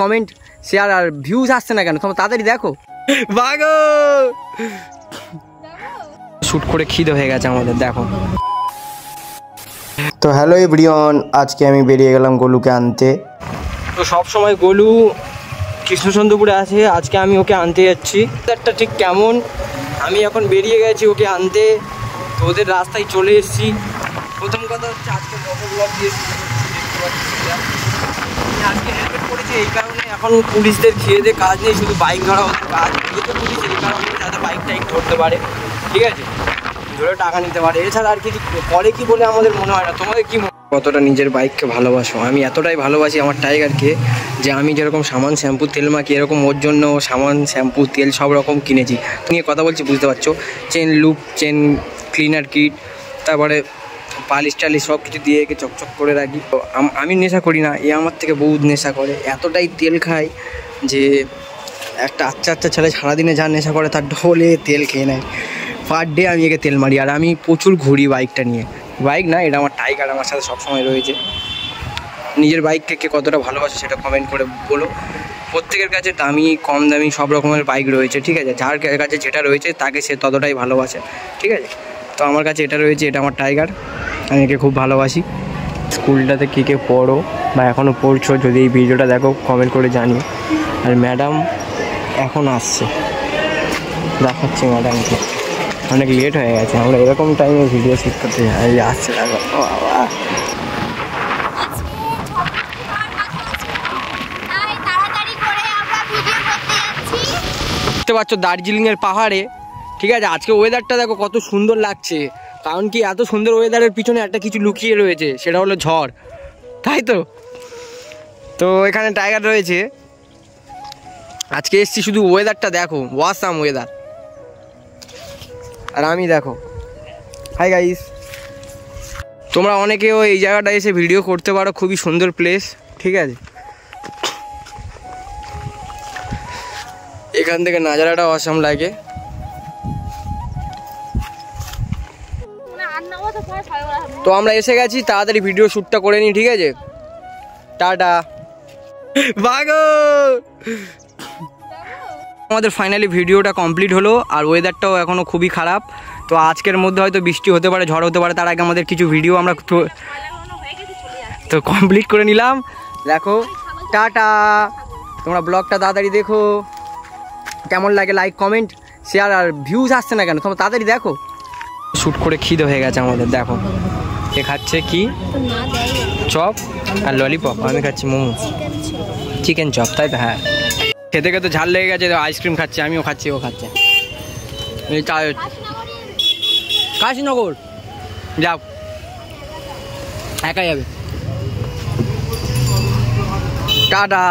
Comment share আর views আসছে না কেন? তোমরা তাড়াতাড়ি দেখো, ভাগো। শুট করে খিদে হয়ে গেছে আমাদের, দেখো। তো হ্যালো এভরিওয়ান, আজকে আমি বেরিয়ে গেলাম গোলুকে আনতে। তো সব সময় গোলু কৃষ্ণচন্দ্রপুরে আছে, আজকে আমি ওকে আনতে যাচ্ছি। একটা ঠিক কেমন, আমি এখন বেরিয়ে গেছি ওকে আনতে। তো ওদের রাস্তায় চলে এসেছি। প্রথম কথা হচ্ছে আজকে মোটর ব্লগ দিয়েছি, আজকে হেলমেট করেছি এই কারণে, এখন পুলিশদের খেয়ে দিয়ে কাজ নেই, শুধু বাইক ধরা হচ্ছে কাজ। যেহেতু পুলিশ এই কারণে যাতে বাইক টাইক ধরতে পারে, ঠিক আছে, ধরে টাকা নিতে পারে, এছাড়া আর কিছু করে কি বলে আমাদের মনে হয় না। তোমাদের কি কতটা নিজের বাইককে ভালোবাসো? আমি এতটাই ভালোবাসি আমার টাইগারকে যে আমি যেরকম সামান শ্যাম্পু তেল মাখি, এরকম ওর জন্য সামান শ্যাম্পু তেল সব রকম কিনেছি। নিয়ে কথা বলছি বুঝতে পারছো, chain loop, chain cleaner kit, তারপরে পালিশ টালিশ সব কিছু দিয়ে একে চকচক করে রাখি। তো আমি নেশা করি না, এ আমার থেকে বহুত নেশা করে, এতটাই তেল খায় যে একটা আচ্ছা ছেলে সারাদিনে যা নেশা করে তার ঢোলে তেল খেয়ে নেয়। পার ডে আমি একে তেল মারি, আর আমি প্রচুর ঘুরি বাইকটা নিয়ে। বাইক না, এটা আমার টাইগার, আমার সাথে সবসময় রয়েছে। নিজের বাইককে কে কতটা ভালোবাসে সেটা কমেন্ট করে বলো। প্রত্যেকের কাছে দামি কম দামি সব রকমের বাইক রয়েছে, ঠিক আছে, যার কাছে যেটা রয়েছে তাকে সে ততটাই ভালোবাসে, ঠিক আছে। তো আমার কাছে এটা রয়েছে, এটা আমার টাইগার, আমি একে খুব ভালোবাসি। স্কুলটাতে কে কে পড়ো বা এখনও পড়ছো, যদি এই ভিডিওটা দেখো কমেন্ট করে জানিও। আর ম্যাডাম এখন আসছে, দেখাচ্ছি ম্যাডামকে। অনেক লেট হয়ে গেছে, আমরা এরকম টাইমে ভিডিও শ্যুট করতে যাই, আসছে দেখো। ও বাবা, দেখতে পাচ্ছ দার্জিলিংয়ের পাহাড়ে, ঠিক আছে। আজকে ওয়েদারটা দেখো কত সুন্দর লাগছে, কারণ কি এত সুন্দর ওয়েদারের পিছনে একটা কিছু লুকিয়ে রয়েছে, সেটা হলো ঝড়, তাই তো। তো এখানে টাইগার রয়েছে, আজকে এসছি শুধু ওয়েদারটা দেখো, ওয়াসাম ওয়েদার। আর আমি দেখো, হাই গাইস, তোমরা অনেকেও এই জায়গাটা এসে ভিডিও করতে পারো, খুবই সুন্দর প্লেস, ঠিক আছে। এখান থেকে নাজারাটা অসাম লাগে। তো আমরা এসে গেছি, তাড়াতাড়ি ভিডিও শ্যুটটা করে নিই, ঠিক আছে। টাটা, ভাগো। আমাদের ফাইনালি ভিডিওটা কমপ্লিট হলো, আর ওয়েদারটাও এখনও খুবই খারাপ। তো আজকের মধ্যে হয়তো বৃষ্টি হতে পারে, ঝড় হতে পারে, তার আগে আমাদের কিছু ভিডিও আমরা তো কমপ্লিট করে নিলাম। দেখো, টাটা। তোমরা ব্লগটা তাড়াতাড়ি দেখো, কেমন লাগে লাইক কমেন্ট শেয়ার আর ভিউজ আসছে না কেন? তোমরা তাড়াতাড়ি দেখো। শ্যুট করে খিদে হয়ে গেছে আমাদের, দেখো। এ খাচ্ছে কি চপ আর ললিপপ, আমি খাচ্ছি মোমো, চিকেন চপ, তাই তো। হ্যাঁ, খেতে খেতে ঝাল লেগে গেছে, আইসক্রিম খাচ্ছে, আমিও খাচ্ছি, ও খাচ্ছে। কাশীনগর যাও, একা যাবে। টাটা।